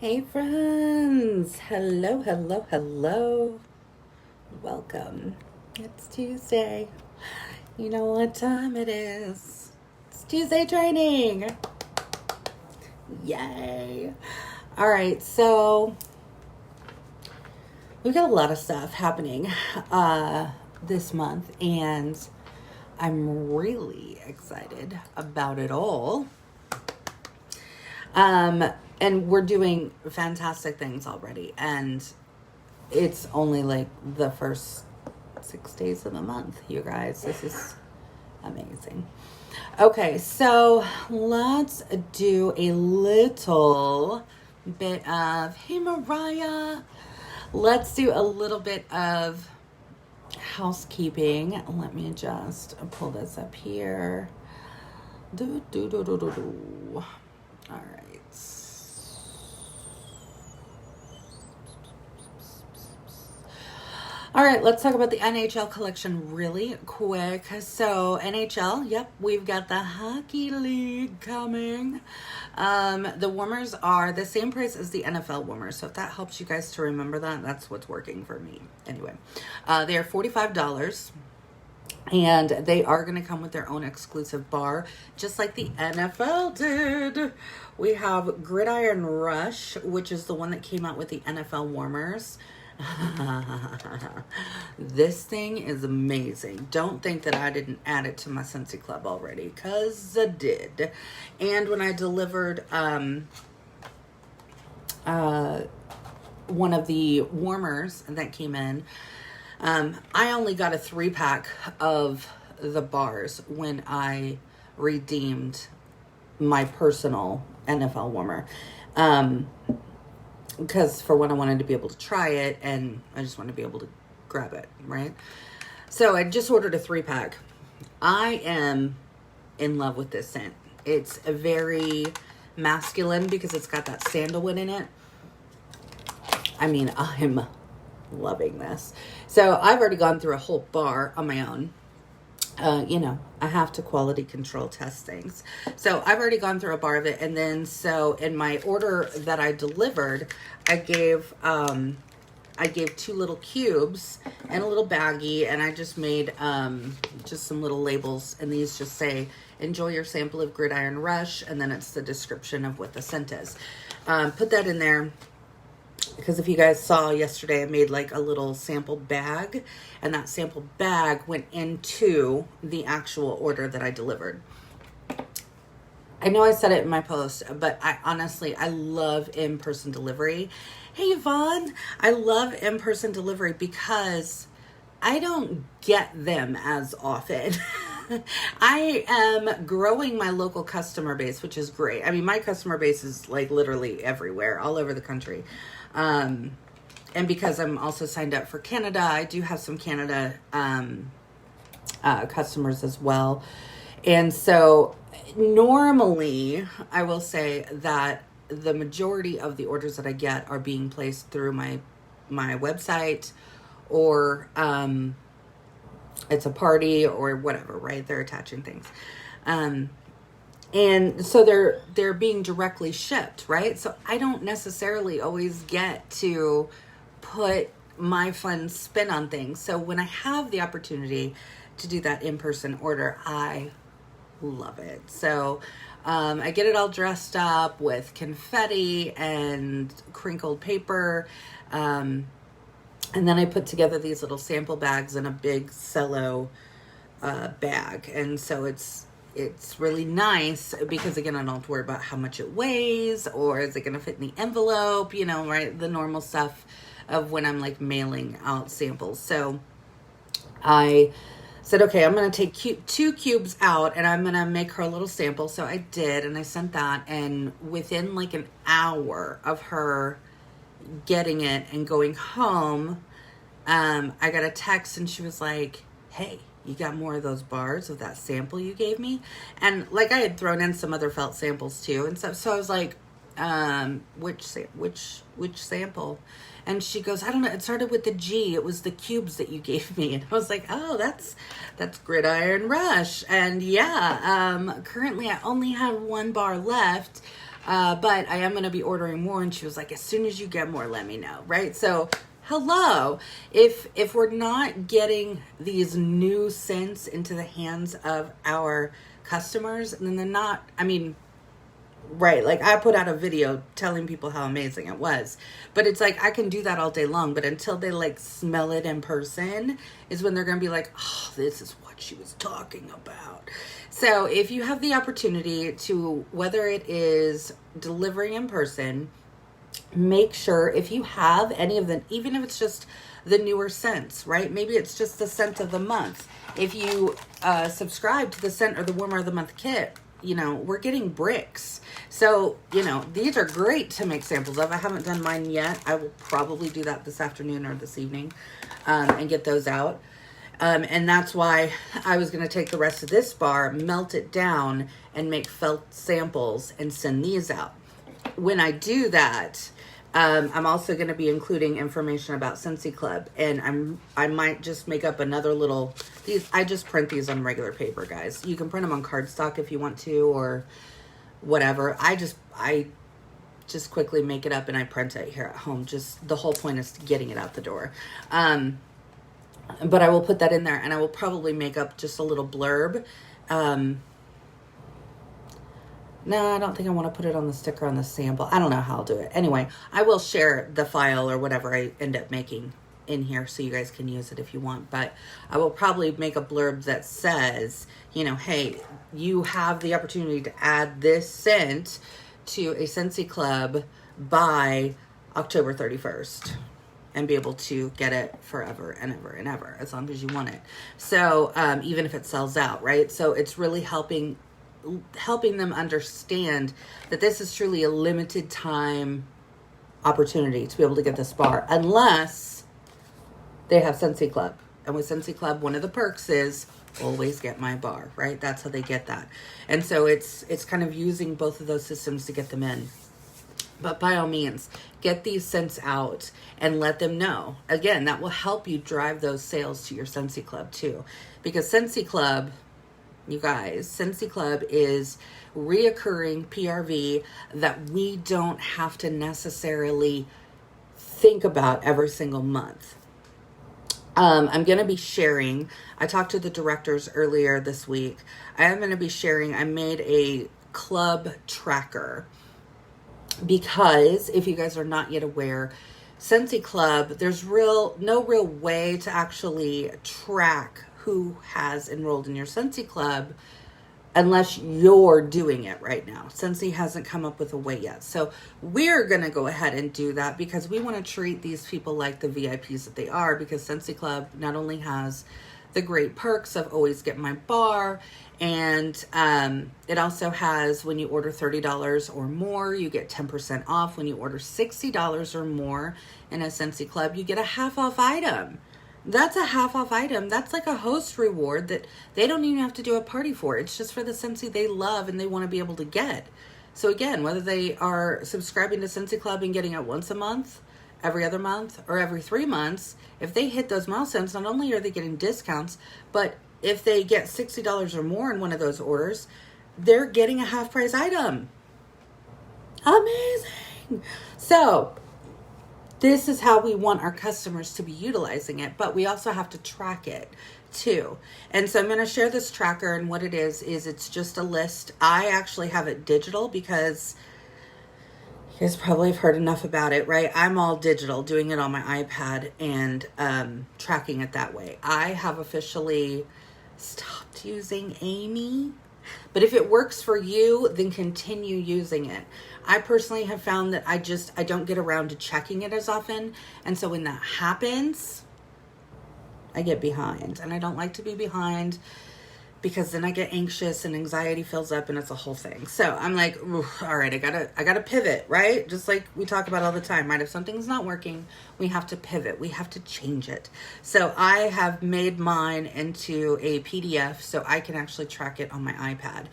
Hey friends! Hello, hello, hello. Welcome. It's Tuesday. You know what time it is. It's Tuesday training. Yay. All right, so we've got a lot of stuff happening this month, and I'm really excited about it all. And we're doing fantastic things already. And it's only like the first 6 days of the month, you guys. This is amazing. Okay, so let's do a little bit of, hey Mariah, let's do a little bit of housekeeping. Let me just pull this up here. All right. All right, let's talk about the NHL collection really quick. So NHL, yep, we've got the Hockey League coming. The warmers are the same price as the NFL warmers. So if that helps you guys to remember that, that's what's working for me. Anyway, they are $45. And they are going to come with their own exclusive bar, just like the NFL did. We have Gridiron Rush, which is the one that came out with the NFL warmers. This thing is amazing. Don't think that I didn't add it to my Scentsy Club already, because I did. And when I delivered one of the warmers that came in, I only got a 3-pack of the bars when I redeemed my personal NFL warmer. Because for one, I wanted to be able to try it, and I just wanted to be able to grab it, right? So I just ordered a 3-pack. I am in love with this scent. It's a very masculine because it's got that sandalwood in it. I mean, I'm loving this. So I've already gone through a whole bar on my own. I have to quality control test things. So I've already gone through a bar of it. And then so in my order that I delivered, I gave 2 little cubes and a little baggie, and I just made just some little labels, and these just say, enjoy your sample of Gridiron Rush, and then it's the description of what the scent is. Put that in there. Because if you guys saw yesterday, I made like a little sample bag, and that sample bag went into the actual order that I delivered. I know I said it in my post, but I love in-person delivery. Hey, Yvonne, I love in-person delivery because I don't get them as often. I am growing my local customer base, which is great. I mean, my customer base is like literally everywhere, all over the country. And because I'm also signed up for Canada, I do have some Canada customers as well. And so normally I will say that the majority of the orders that I get are being placed through my website, or it's a party or whatever, right? They're attaching things. And so they're being directly shipped, right? So I don't necessarily always get to put my fun spin on things. So when I have the opportunity to do that in-person order, I love it. So I get it all dressed up with confetti and crinkled paper. And then I put together these little sample bags in a big cello bag. And so it's really nice because, again, I don't have to worry about how much it weighs, or is it going to fit in the envelope, right? The normal stuff of when I'm like mailing out samples. So I said, okay, I'm going to take 2 cubes out, and I'm going to make her a little sample. So I did, and I sent that. And within like an hour of her getting it and going home, I got a text, and she was like, hey, you got more of those bars of that sample you gave me? And like I had thrown in some other felt samples too. And so I was like, which sample? And she goes, I don't know. It started with the G. It was the cubes that you gave me. And I was like, oh, that's Gridiron Rush. And yeah, currently I only have 1 bar left. But I am going to be ordering more. And she was like, as soon as you get more, let me know. Right. So hello, if we're not getting these new scents into the hands of our customers, then they're not, I mean, right, like I put out a video telling people how amazing it was, but it's like I can do that all day long, but until they like smell it in person is when they're gonna be like, oh, this is what she was talking about. So if you have the opportunity to, whether it is delivering in person, make sure if you have any of them, even if it's just the newer scents, right? Maybe it's just the scent of the month. If you subscribe to the scent or the warmer of the month kit, you know, we're getting bricks. So, you know, these are great to make samples of. I haven't done mine yet. I will probably do that this afternoon or this evening and get those out. And that's why I was going to take the rest of this bar, melt it down, and make felt samples and send these out. When I do that, I'm also going to be including information about Scentsy Club, and I might just make up another little, I just print these on regular paper, guys. You can print them on cardstock if you want to, or whatever. I just quickly make it up and I print it here at home. Just the whole point is getting it out the door. But I will put that in there, and I will probably make up just a little blurb. No, I don't think I want to put it on the sticker on the sample. I don't know how I'll do it. Anyway, I will share the file or whatever I end up making in here so you guys can use it if you want. But I will probably make a blurb that says, you know, hey, you have the opportunity to add this scent to a Scentsy Club by October 31st and be able to get it forever and ever and ever, as long as you want it. So even if it sells out, right? So it's really helping them understand that this is truly a limited time opportunity to be able to get this bar, unless they have Scentsy Club. And with Scentsy Club, one of the perks is always get my bar, right? That's how they get that. And so it's kind of using both of those systems to get them in. But by all means, get these scents out and let them know. Again, that will help you drive those sales to your Scentsy Club too. Because Scentsy Club, you guys, Scentsy Club is reoccurring PRV that we don't have to necessarily think about every single month. I'm going to be sharing, I talked to the directors earlier this week. I am going to be sharing, I made a club tracker, because if you guys are not yet aware, Scentsy Club, there's no real way to actually track who has enrolled in your Scentsy Club unless you're doing it right now. Scentsy hasn't come up with a way yet. So we're going to go ahead and do that because we want to treat these people like the VIPs that they are, because Scentsy Club not only has the great perks of always get my bar, and it also has, when you order $30 or more, you get 10% off. When you order $60 or more in a Scentsy Club, you get a half off item. That's a half off item. That's like a host reward that they don't even have to do a party for. It's just for the Scentsy they love and they want to be able to get. So again, whether they are subscribing to Scentsy Club and getting it once a month, every other month, or every 3 months, if they hit those milestones, not only are they getting discounts, but if they get $60 or more in one of those orders, they're getting a half price item. Amazing. So this is how we want our customers to be utilizing it, but we also have to track it too. And so I'm going to share this tracker, and what it is it's just a list. I actually have it digital because you guys probably have heard enough about it, right? I'm all digital, doing it on my iPad and tracking it that way. I have officially stopped using Amy, but if it works for you, then continue using it. I personally have found that I don't get around to checking it as often. And so when that happens, I get behind, and I don't like to be behind because then I get anxious and anxiety fills up and it's a whole thing. So I'm like, all right, I gotta pivot, right? Just like we talk about all the time, right? If something's not working, we have to pivot. We have to change it. So I have made mine into a PDF so I can actually track it on my iPad.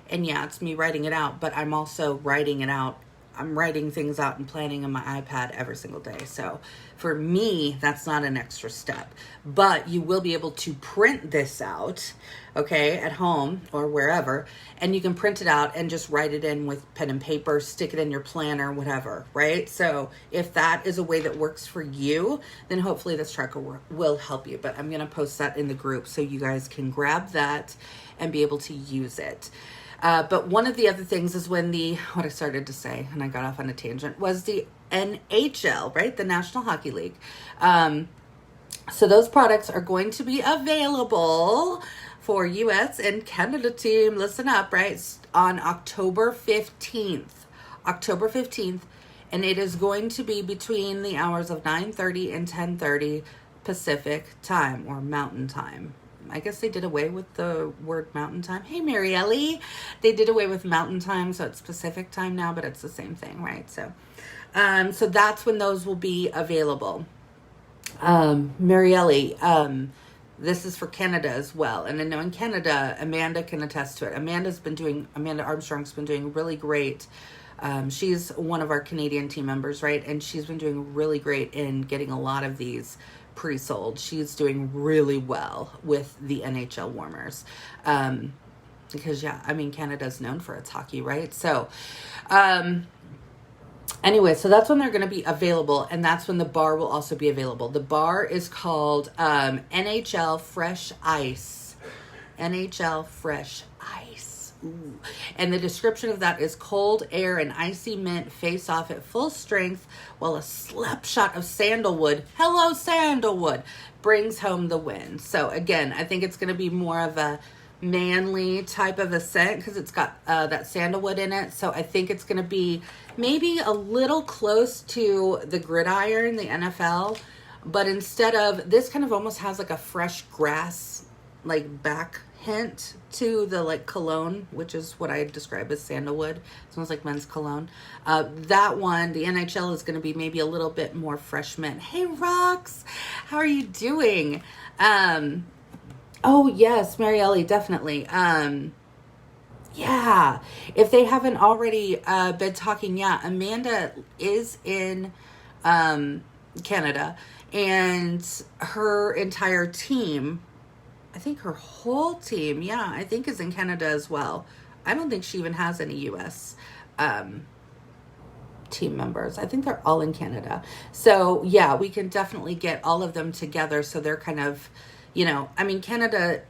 And yeah, it's me writing it out, but I'm also writing it out I'm writing things out and planning on my iPad every single day. So for me, that's not an extra step. But you will be able to print this out, okay, at home or wherever, and you can print it out and just write it in with pen and paper, stick it in your planner, whatever, right? So if that is a way that works for you, then hopefully this tracker will help you. But I'm going to post that in the group so you guys can grab that and be able to use it. But one of the other things is what I started to say, and I got off on a tangent, was the NHL, right? The National Hockey League. So those products are going to be available for US and Canada team. Listen up, right? On October 15th. October 15th. And it is going to be between the hours of 9:30 and 10:30 Pacific time or Mountain time. I guess they did away with the word Mountain time. Hey, Mary Ellie. They did away with Mountain time, so it's Pacific time now, but it's the same thing, right? So that's when those will be available. Mary Ellie, this is for Canada as well. And I know in Canada, Amanda can attest to it. Amanda Armstrong's been doing really great. She's one of our Canadian team members, right? And she's been doing really great in getting a lot of these pre-sold. She's doing really well with the NHL warmers. Because Canada's known for its hockey, right? So, anyway, so that's when they're going to be available, and that's when the bar will also be available. The bar is called NHL Fresh Ice. NHL Fresh Ice. Ooh. And the description of that is cold air and icy mint face off at full strength while a slap shot of sandalwood, hello sandalwood, brings home the win. So again, I think it's going to be more of a manly type of a scent because it's got that sandalwood in it. So I think it's going to be maybe a little close to the Gridiron, the NFL, but instead of this kind of almost has like a fresh grass like back hint to the like cologne, which is what I describe as sandalwood. It smells like men's cologne. That one, the NHL, is going to be maybe a little bit more fresh mint. Hey, Rox, how are you doing? Oh yes, Mary Ellie, definitely. Yeah, if they haven't already been talking, yeah, Amanda is in Canada, and her entire team, I think her whole team, yeah, I think is in Canada as well. I don't think she even has any U.S. Team members. I think they're all in Canada. So, yeah, we can definitely get all of them together so they're kind of, Canada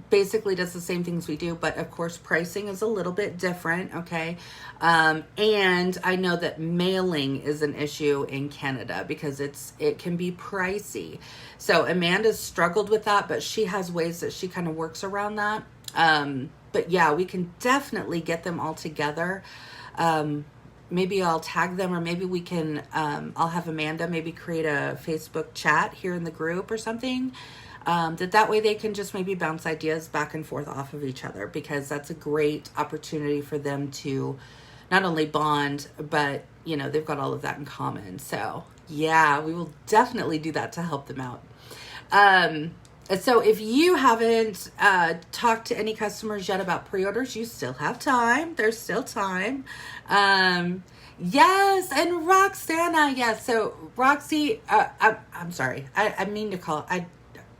basically does the same things we do, but of course pricing is a little bit different, okay? And I know that mailing is an issue in Canada because it can be pricey. So Amanda's struggled with that, but she has ways that she kind of works around that. But yeah, we can definitely get them all together. Maybe I'll tag them, or maybe we can, I'll have Amanda maybe create a Facebook chat here in the group or something. That way they can just maybe bounce ideas back and forth off of each other, because that's a great opportunity for them to not only bond, but, they've got all of that in common. So, yeah, we will definitely do that to help them out. So if you haven't talked to any customers yet about pre-orders, you still have time. There's still time. Yes, and Roxana, yes. So Roxy, I'm sorry. I mean to call.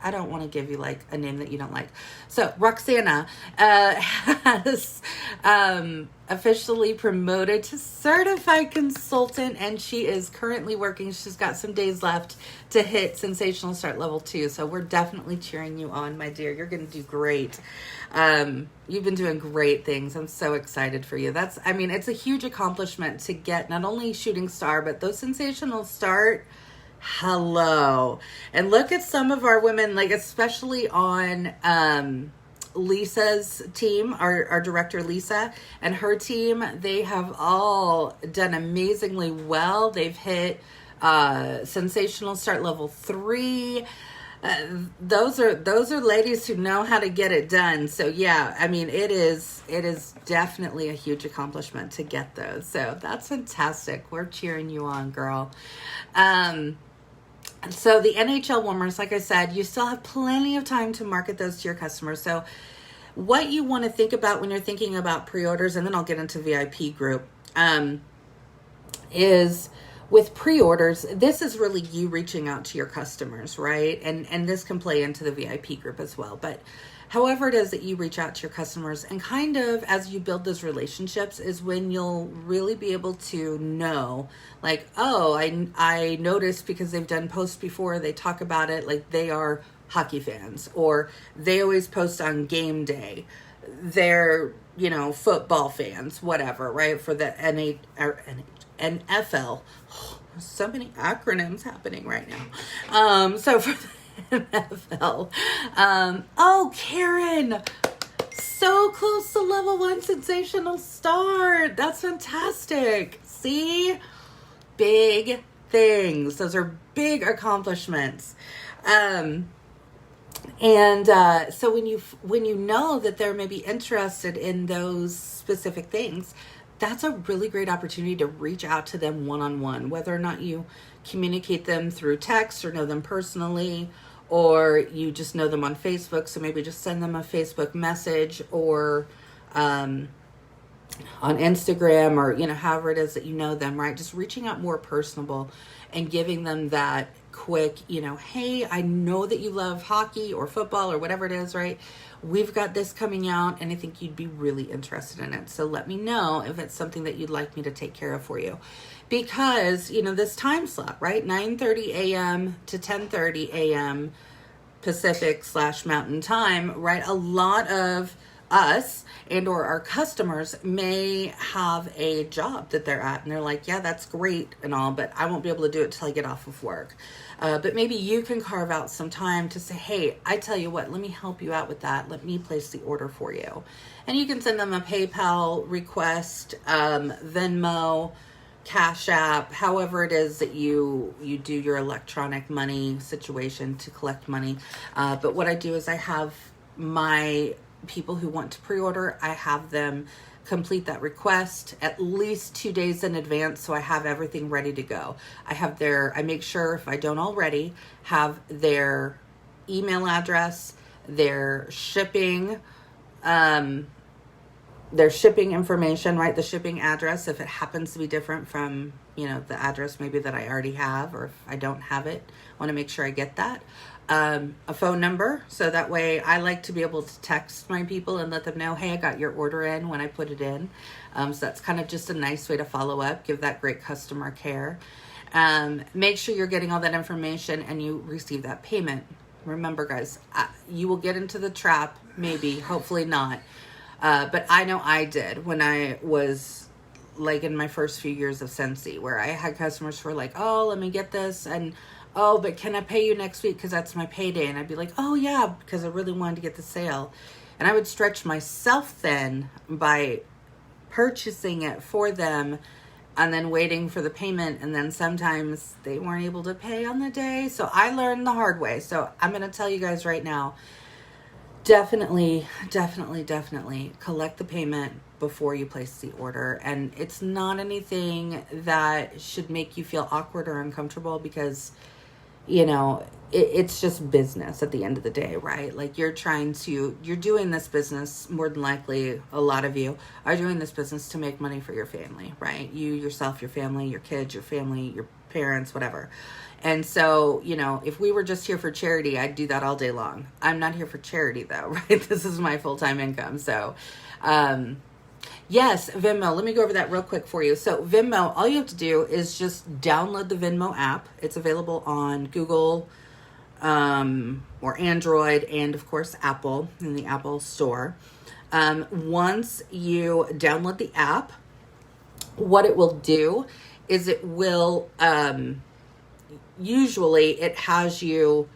I don't want to give you like a name that you don't like. So Roxana has officially promoted to certified consultant, and she is currently working. She's got some days left to hit Sensational Start Level 2. So we're definitely cheering you on, my dear. You're going to do great. You've been doing great things. I'm so excited for you. It's a huge accomplishment to get not only Shooting Star, but those Sensational Start. Hello. And look at some of our women, like especially on Lisa's team, our director Lisa and her team. They have all done amazingly well. They've hit Sensational Start Level 3. Those are ladies who know how to get it done. So yeah, it is definitely a huge accomplishment to get those. So that's fantastic. We're cheering you on, girl. So the NHL warmers, like I said, you still have plenty of time to market those to your customers. So what you want to think about when you're thinking about pre-orders, and then I'll get into VIP group. is with pre-orders, this is really you reaching out to your customers, right? And this can play into the VIP group as well. But however it is that you reach out to your customers, and kind of as you build those relationships is when you'll really be able to know, like, oh, I noticed because they've done posts before, they talk about it, like they are hockey fans, or they always post on game day. They're, football fans, whatever, right? For the NFL. Oh, so many acronyms happening right now. So for the NFL. Oh, Karen, so close to level 1 sensational start. That's fantastic. See? Big things. Those are big accomplishments. So when you know that they're maybe interested in those specific things, that's a really great opportunity to reach out to them one-on-one, whether or not you communicate them through text or know them personally, or you just know them on Facebook. So maybe just send them a Facebook message, or on Instagram, or, however it is that you know them, right? Just reaching out more personable and giving them that quick, hey, I know that you love hockey or football or whatever it is, right? We've got this coming out and I think you'd be really interested in it. So let me know if it's something that you'd like me to take care of for you. Because, this time slot, right? 9:30 a.m. to 10:30 a.m. Pacific / Mountain Time, right? A lot of us and or our customers may have a job that they're at and they're like, yeah, that's great and all, but I won't be able to do it till I get off of work. But maybe you can carve out some time to say, hey, I tell you what, let me help you out with that. Let me place the order for you. And you can send them a PayPal request, Venmo, Cash App, however it is that you do your electronic money situation to collect money. But what I do is I have my people who want to pre-order, I have them complete that request at least 2 days in advance, so I have everything ready to go. I make sure, if I don't already, have their email address, their shipping information, right? The shipping address, if it happens to be different from, the address maybe that I already have, or if I don't have it, I want to make sure I get that. A phone number, so that way I like to be able to text my people and let them know, hey, I got your order in when I put it in. So that's kind of just a nice way to follow up, give that great customer care. Make sure you're getting all that information and you receive that payment. Remember, guys, you will get into the trap, maybe, hopefully not. But I know I did when I was like in my first few years of Scentsy, where I had customers who were like, oh, let me get this, and oh, but can I pay you next week because that's my payday? And I'd be like, oh yeah, because I really wanted to get the sale. And I would stretch myself thin by purchasing it for them and then waiting for the payment. And then sometimes they weren't able to pay on the day. So I learned the hard way. So I'm going to tell you guys right now, definitely collect the payment before you place the order. And it's not anything that should make you feel awkward or uncomfortable, because it's just business at the end of the day, right? Like you're doing this business, more than likely, a lot of you are doing this business to make money for your family, right? You, yourself, your family, your kids, your family, your parents, whatever. And so, if we were just here for charity, I'd do that all day long. I'm not here for charity though, right? This is my full-time income. So, yes, Venmo. Let me go over that real quick for you. So Venmo, all you have to do is just download the Venmo app. It's available on Google or Android, and of course Apple, in the Apple store. Once you download the app, what it will do is it will, usually it has you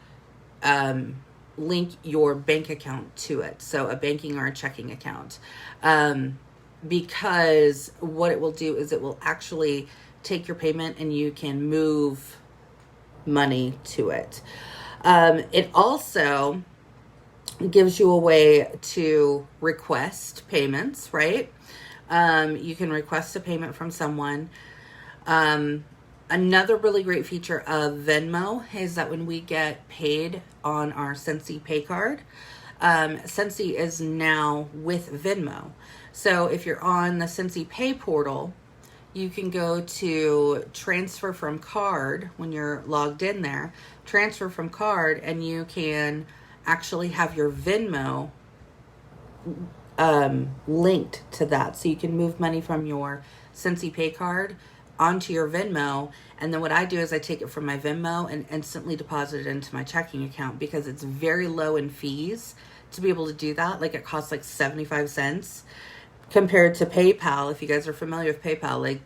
link your bank account to it. So a banking or a checking account. Because what it will do is it will actually take your payment and you can move money to it. It also gives you a way to request payments, right? You can request a payment from someone. Another really great feature of Venmo is that when we get paid on our Scentsy pay card, Scentsy is now with Venmo. So if you're on the Scentsy Pay portal, you can go to transfer from card when you're logged in there, transfer from card, and you can actually have your Venmo linked to that. So you can move money from your Scentsy Pay card onto your Venmo. And then what I do is I take it from my Venmo and instantly deposit it into my checking account, because it's very low in fees to be able to do that. Like, it costs like 75 cents compared to PayPal. If you guys are familiar with PayPal, like,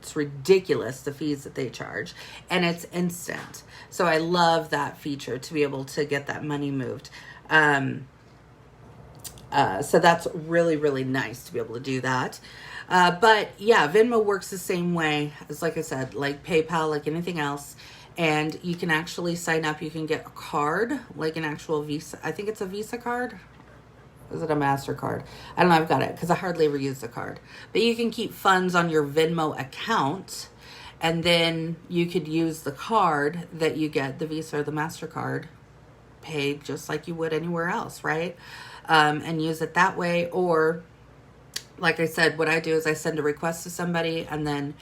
it's ridiculous the fees that they charge, and it's instant. So I love that feature to be able to get that money moved. So that's really, really nice to be able to do that. But yeah, Venmo works the same way as, like I said, like PayPal, like anything else. And you can actually sign up. You can get a card, like an actual Visa. I think it's a Visa card. Is it a MasterCard? I don't know. I've got it because I hardly ever use the card. But you can keep funds on your Venmo account, and then you could use the card that you get, the Visa or the MasterCard, paid just like you would anywhere else, right? And use it that way. Or, like I said, what I do is I send a request to somebody, and then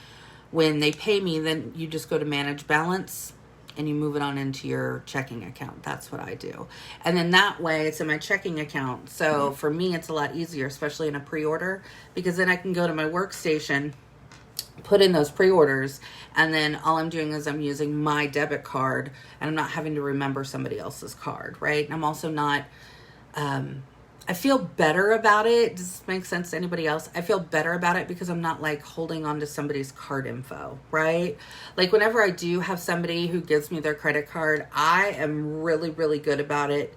when they pay me, then you just go to manage balance and you move it on into your checking account. That's what I do. And then that way it's in my checking account. So for me, it's a lot easier, especially in a pre-order, because then I can go to my workstation, put in those pre-orders, and then all I'm doing is I'm using my debit card, and I'm not having to remember somebody else's card, right? And I'm also not, I feel better about it. Does this make sense to anybody else? I feel better about it because I'm not like holding on to somebody's card info, right? Like, whenever I do have somebody who gives me their credit card, I am really, really good about it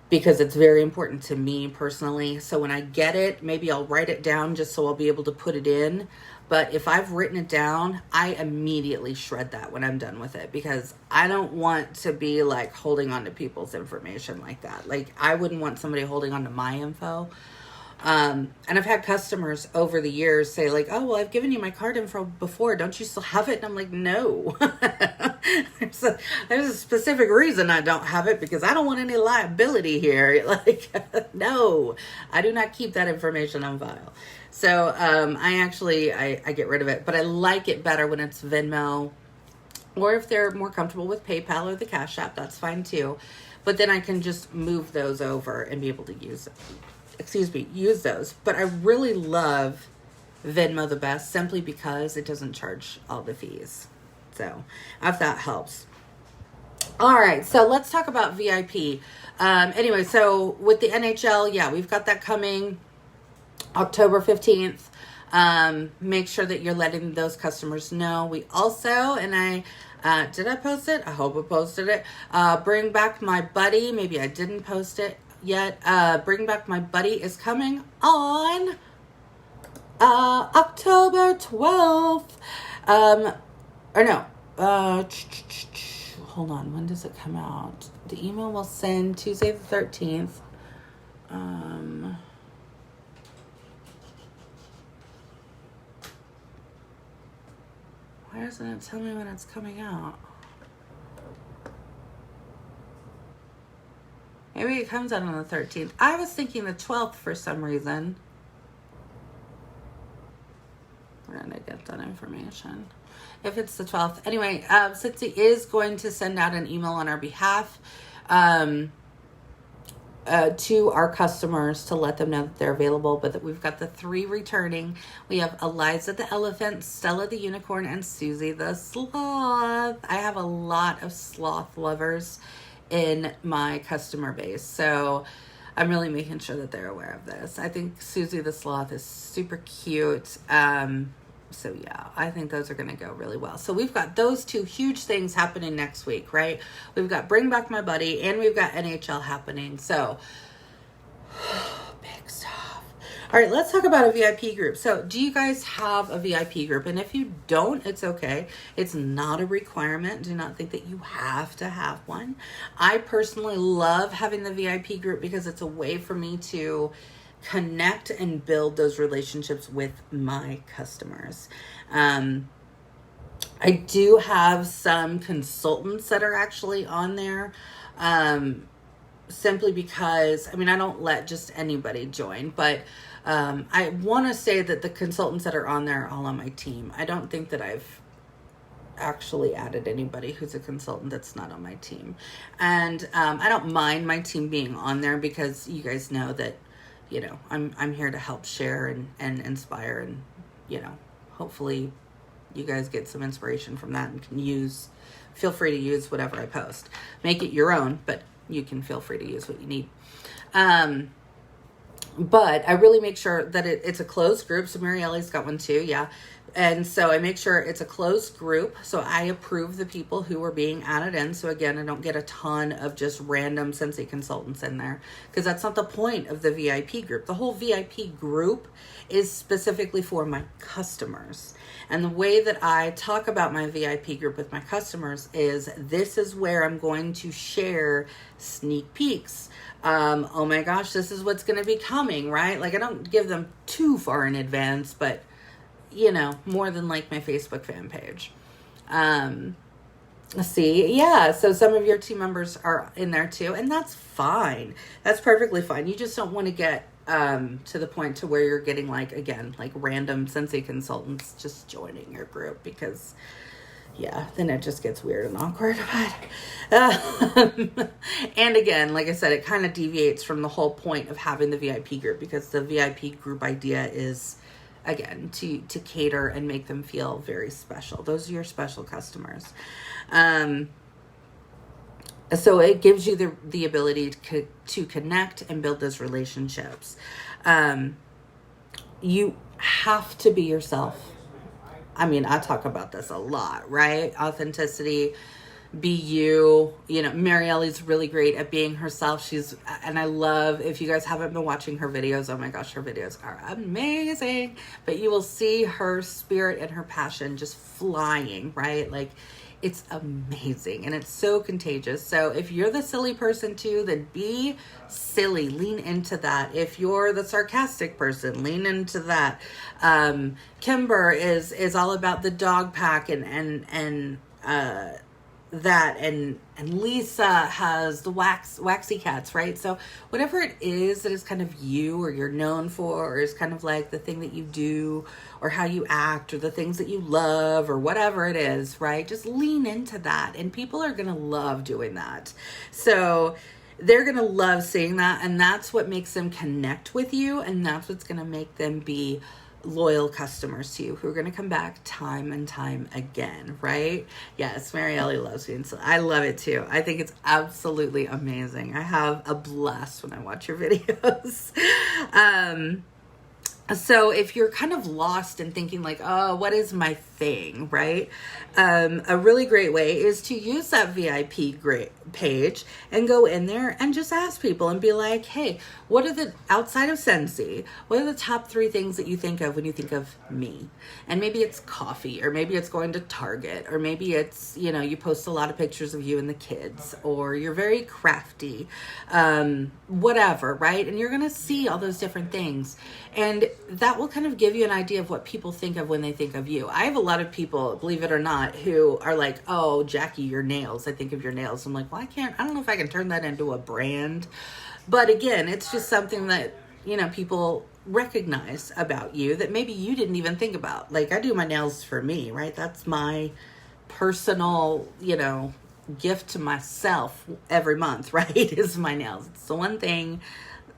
because it's very important to me personally. So when I get it, maybe I'll write it down just so I'll be able to put it in. But if I've written it down, I immediately shred that when I'm done with it, because I don't want to be like holding on to people's information like that. Like, I wouldn't want somebody holding on to my info. And I've had customers over the years say like, oh, well, I've given you my card info before. Don't you still have it? And I'm like, no. There's a specific reason I don't have it, because I don't want any liability here. Like, no, I do not keep that information on file. So I get rid of it, but I like it better when it's Venmo, or if they're more comfortable with PayPal or the Cash App, that's fine too. But then I can just move those over and be able to use those. But I really love Venmo the best, simply because it doesn't charge all the fees. So if that helps. All right, so let's talk about VIP. Anyway, so with the NHL, yeah, we've got that coming October 15th. Make sure that you're letting those customers know. We also, and did I post it? I hope I posted it. Bring Back My Buddy. Maybe I didn't post it yet. Bring Back My Buddy is coming on October 12th. Hold on. When does it come out? The email will send Tuesday the 13th. Why doesn't it tell me when it's coming out? Maybe it comes out on the 13th. I was thinking the 12th for some reason. We're going to get that information. If it's the 12th. Anyway, Scentsy is going to send out an email on our behalf to our customers to let them know that they're available, but that we've got the 3 returning. We have Eliza the Elephant, Stella the Unicorn, and Susie the Sloth. I have a lot of sloth lovers in my customer base, so I'm really making sure that they're aware of this. I think Susie the Sloth is super cute. So yeah, I think those are going to go really well. So we've got those 2 huge things happening next week, right? We've got Bring Back My Buddy, and we've got NHL happening. So big stuff. All right, let's talk about a VIP group. So do you guys have a VIP group? And if you don't, it's okay. It's not a requirement. Do not think that you have to have one. I personally love having the VIP group because it's a way for me to connect and build those relationships with my customers. I do have some consultants that are actually on there, simply because, I mean, I don't let just anybody join, but I want to say that the consultants that are on there are all on my team. I don't think that I've actually added anybody who's a consultant that's not on my team. And I don't mind my team being on there, because you guys know that, I'm here to help share and inspire, and, hopefully you guys get some inspiration from that and feel free to use whatever I post. Make it your own, but you can feel free to use what you need. But I really make sure that it's a closed group. So Marielle's got one too. Yeah. And so I make sure it's a closed group. So I approve the people who are being added in. So again, I don't get a ton of just random Scentsy consultants in there, because that's not the point of the VIP group. The whole VIP group is specifically for my customers. And the way that I talk about my VIP group with my customers is, this is where I'm going to share sneak peeks. Oh my gosh, this is what's going to be coming, right? Like, I don't give them too far in advance, but more than like my Facebook fan page. See, yeah. So some of your team members are in there too, and that's fine. That's perfectly fine. You just don't want to get to the point to where you're getting like random Scentsy consultants just joining your group, because then it just gets weird and awkward. But, and again, like I said, it kind of deviates from the whole point of having the VIP group, because the VIP group idea is, again, to cater and make them feel very special. Those are your special customers. So it gives you the ability to connect and build those relationships. You have to be yourself. I mean, I talk about this a lot, right? Authenticity, be you. Marielle's really great at being herself. And I love, if you guys haven't been watching her videos, oh my gosh, her videos are amazing. But you will see her spirit and her passion just flying, right? Like, it's amazing, and it's so contagious. So if you're the silly person too, then be silly, lean into that. If you're the sarcastic person, lean into that. Kimber is all about the dog pack and that, and Lisa has the waxy cats, right? So whatever it is that is kind of you, or you're known for, or is kind of like the thing that you do, or how you act, or the things that you love, or whatever it is, right? Just lean into that, and people are gonna love doing that. So they're gonna love seeing that, and that's what makes them connect with you, and that's what's gonna make them be loyal customers to you, who are going to come back time and time again, right? Yes, Marielle loves me, and so I love it too. I think it's absolutely amazing. I have a blast when I watch your videos. So if you're kind of lost and thinking like, oh, what is my thing, right? A really great way is to use that VIP page and go in there and just ask people and be like, hey, what are the, outside of Scentsy, what are the top 3 things that you think of when you think of me? And maybe it's coffee, or maybe it's going to Target, or maybe it's, you post a lot of pictures of you and the kids, or you're very crafty, whatever, right? And you're going to see all those different things. And that will kind of give you an idea of what people think of when they think of you. I have a lot of people, believe it or not, who are like, oh, Jacqui, your nails. I think of your nails. I'm like, well, I don't know if I can turn that into a brand. But again, it's just something that, people recognize about you that maybe you didn't even think about. Like, I do my nails for me, right? That's my personal, gift to myself every month, right? Is my nails. It's the one thing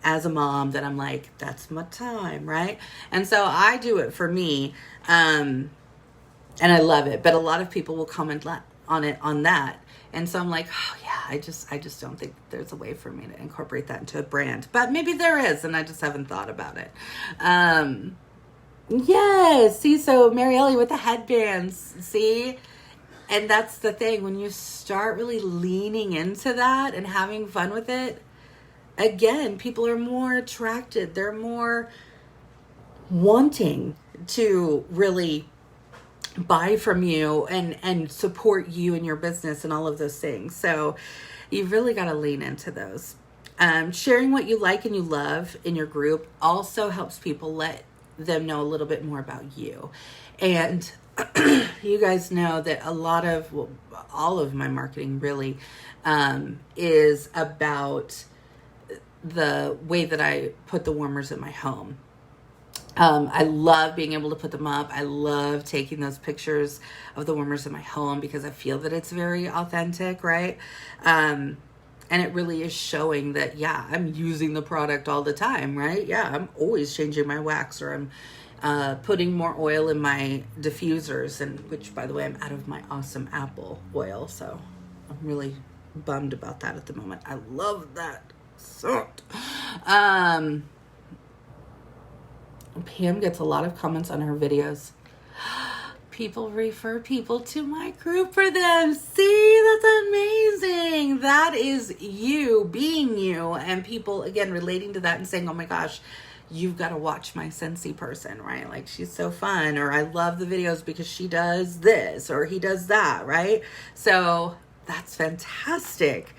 as a mom that I'm like, that's my time, right? And so I do it for me, and I love it. But a lot of people will comment on that, and so I'm like, oh yeah, I just don't think there's a way for me to incorporate that into a brand. But maybe there is, and I just haven't thought about it. Yes, see, so Marielle with the headbands, see? And that's the thing, when you start really leaning into that and having fun with it, again, people are more attracted. They're more wanting to really buy from you and support you and your business and all of those things. So you've really got to lean into those. Sharing what you like and you love in your group also helps people let them know a little bit more about you. And you guys know that all of my marketing really is about the way that I put the warmers in my home. I love being able to put them up. I love taking those pictures of the warmers in my home because I feel that it's very authentic, right? And it really is showing that, yeah, I'm using the product all the time, right? Yeah, I'm always changing my wax, or I'm putting more oil in my diffusers, and which, by the way, I'm out of my awesome apple oil, so I'm really bummed about that at the moment. I love that scent. Pam gets a lot of comments on her videos. People refer people to my group for them. See, that's amazing. That is you being you, and people, again, relating to that and saying, oh my gosh, you've got to watch my Scentsy person, right? Like, she's so fun, or I love the videos because she does this or he does that, right? So that's fantastic.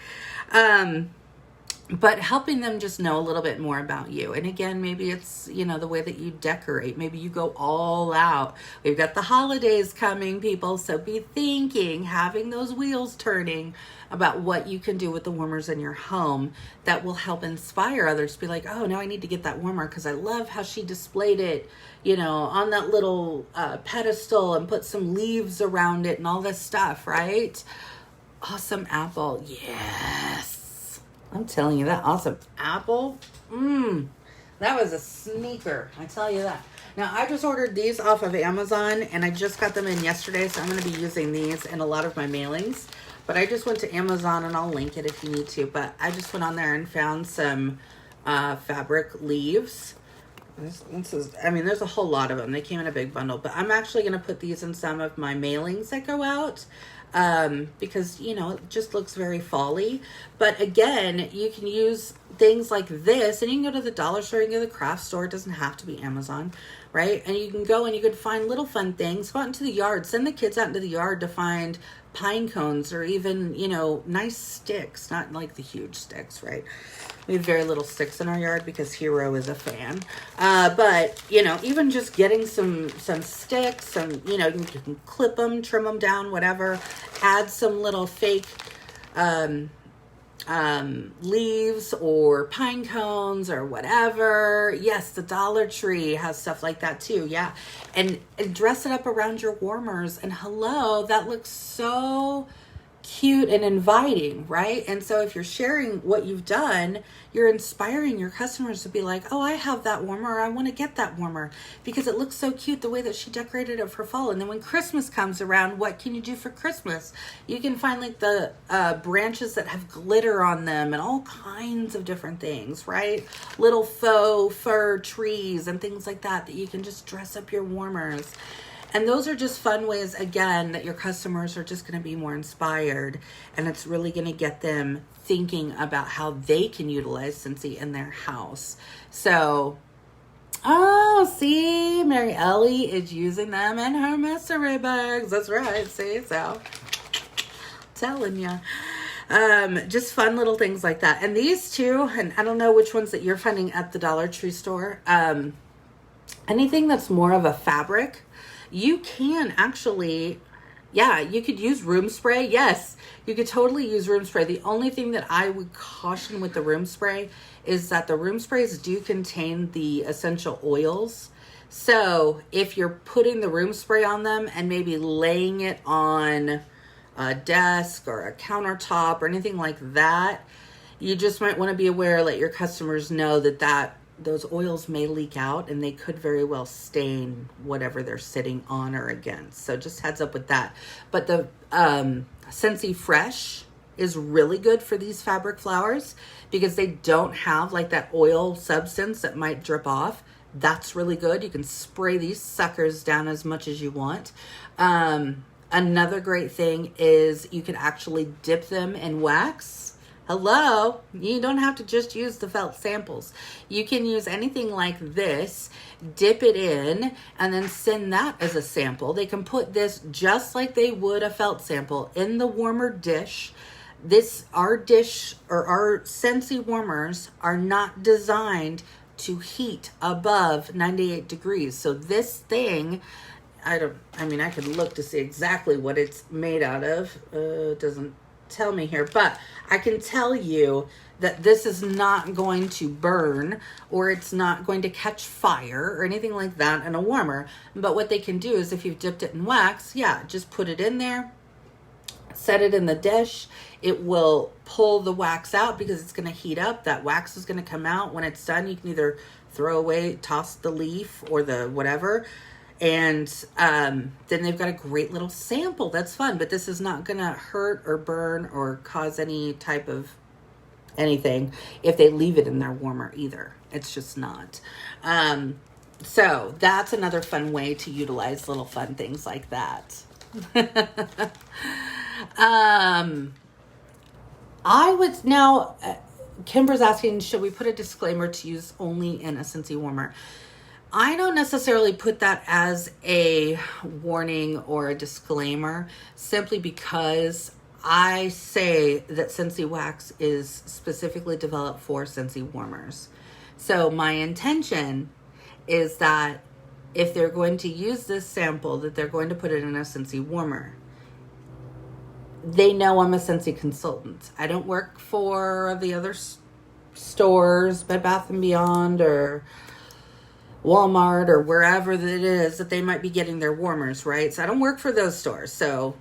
But helping them just know a little bit more about you. And again, maybe it's, you know, the way that you decorate. Maybe you go all out. We've got the holidays coming, people. So be thinking, having those wheels turning about what you can do with the warmers in your home that will help inspire others to be like, oh, now I need to get that warmer because I love how she displayed it, you know, on that little pedestal and put some leaves around it and all this stuff, right? Awesome apple. Yes. I'm telling you, that awesome apple, that was a sneaker. I tell you that. Now, I just ordered these off of Amazon, and I just got them in yesterday, so I'm going to be using these in a lot of my mailings. But I just went to Amazon, and I'll link it if you need to. But I just went on there and found some fabric leaves. This is, I mean, there's a whole lot of them. They came in a big bundle. But I'm actually going to put these in some of my mailings that go out. Because, you know, it just looks very fall-y. But again, you can use things like this, and you can go to the dollar store, you can go to the craft store. It doesn't have to be Amazon, right? And you can go and you can find little fun things. Go out into the yard. Send the kids out into the yard to find pine cones, or even, you know, nice sticks. Not like the huge sticks, right? We have very little sticks in our yard because Hero is a fan. But, you know, even just getting some sticks, some, you know, you can clip them, trim them down, whatever. Add some little fake leaves or pine cones or whatever. Yes, the Dollar Tree has stuff like that too. Yeah. And dress it up around your warmers. And hello, that looks so cute and inviting, right? And so if you're sharing what you've done, you're inspiring your customers to be like, oh, I have that warmer, or I want to get that warmer because it looks so cute the way that she decorated it for fall. And then when Christmas comes around, what can you do for Christmas? You can find like the branches that have glitter on them and all kinds of different things, right? Little faux fir trees and things like that you can just dress up your warmers. And those are just fun ways, again, that your customers are just going to be more inspired. And it's really going to get them thinking about how they can utilize Scentsy in their house. So, oh, see, Mary Ellie is using them in her mystery bags. That's right. See, so telling you. Just fun little things like that. And these two, and I don't know which ones that you're finding at the Dollar Tree store. Anything that's more of a fabric, you can actually, yeah, you could use room spray. Yes, you could totally use room spray. The only thing that I would caution with the room spray is that the room sprays do contain the essential oils. So if you're putting the room spray on them and maybe laying it on a desk or a countertop or anything like that, you just might want to be aware, let your customers know that those oils may leak out and they could very well stain whatever they're sitting on or against. So just heads up with that. But the Scentsy Fresh is really good for these fabric flowers because they don't have like that oil substance that might drip off. That's really good. You can spray these suckers down as much as you want. Another great thing is you can actually dip them in wax. Hello, you don't have to just use the felt samples. You can use anything like this, dip it in, and then send that as a sample. They can put this just like they would a felt sample in the warmer dish. Our dish or our Scentsy warmers are not designed to heat above 98 degrees. So this thing, I could look to see exactly what it's made out of. It doesn't tell me here, but I can tell you that this is not going to burn or it's not going to catch fire or anything like that in a warmer. But what they can do is if you've dipped it in wax, yeah, just put it in there, set it in the dish. It will pull the wax out because it's going to heat up. That wax is going to come out. When it's done, you can either throw away, toss the leaf or the whatever. And then they've got a great little sample. That's fun. But this is not going to hurt or burn or cause any type of anything if they leave it in their warmer either. It's just not. So that's another fun way to utilize little fun things like that. I would now, Kimber's asking, should we put a disclaimer to use only in a Scentsy warmer? I don't necessarily put that as a warning or a disclaimer simply because I say that Scentsy wax is specifically developed for Scentsy warmers. So my intention is that if they're going to use this sample, that they're going to put it in a Scentsy warmer. They know I'm a Scentsy consultant. I don't work for the other stores, Bed Bath & Beyond or Walmart or wherever it is that they might be getting their warmers, right? So I don't work for those stores. So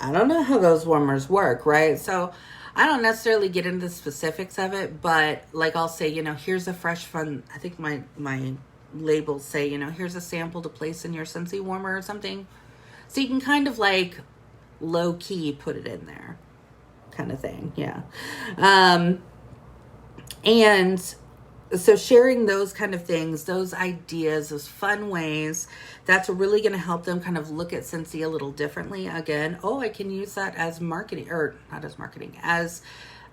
I don't know how those warmers work, right? So I don't necessarily get into the specifics of it, but like I'll say, here's a fresh fun, I think my labels say, here's a sample to place in your Scentsy warmer or something. So you can kind of like low key put it in there kind of thing. Yeah. And so sharing those kind of things, those ideas, those fun ways, that's really going to help them kind of look at Scentsy a little differently. Again, I can use that as marketing, or not as marketing, as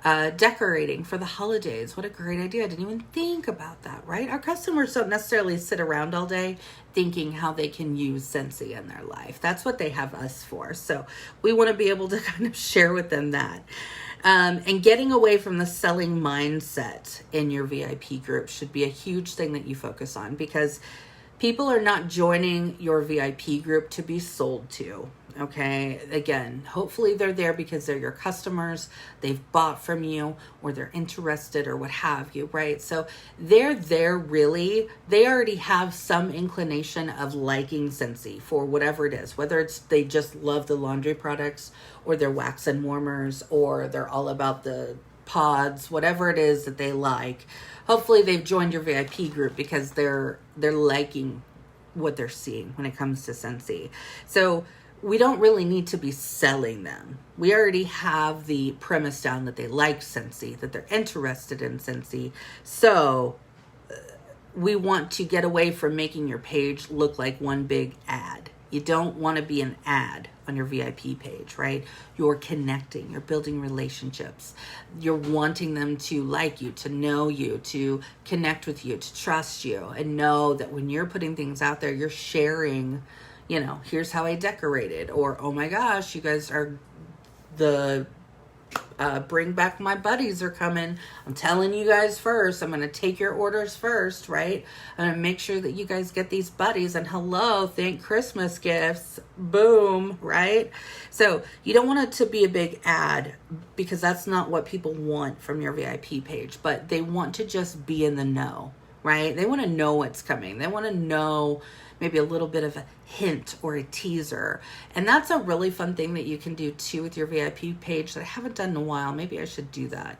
decorating for the holidays. What a great idea. I didn't even think about that, right? Our customers don't necessarily sit around all day thinking how they can use Scentsy in their life. That's what they have us for. So we want to be able to kind of share with them that. And getting away from the selling mindset in your VIP group should be a huge thing that you focus on, because people are not joining your VIP group to be sold to. Okay. Again, hopefully they're there because they're your customers. They've bought from you or they're interested or what have you. Right. So they're there really, they already have some inclination of liking Scentsy for whatever it is, whether it's they just love the laundry products or their wax and warmers, or they're all about the pods, whatever it is that they like. Hopefully they've joined your VIP group because they're liking what they're seeing when it comes to Scentsy. So we don't really need to be selling them. We already have the premise down that they like Scentsy, that they're interested in Scentsy. So we want to get away from making your page look like one big ad. You don't want to be an ad on your VIP page, right? You're connecting, you're building relationships. You're wanting them to like you, to know you, to connect with you, to trust you, and know that when you're putting things out there, you're sharing, here's how I decorated, or, oh my gosh, you guys are the bring back my buddies are coming. I'm telling you guys first. I'm going to take your orders first, right? I'm going to make sure that you guys get these buddies, and hello, thank Christmas gifts. Boom, right? So you don't want it to be a big ad, because that's not what people want from your VIP page, but they want to just be in the know, right? They want to know what's coming. They want to know maybe a little bit of a hint or a teaser. And that's a really fun thing that you can do too with your VIP page that I haven't done in a while. Maybe I should do that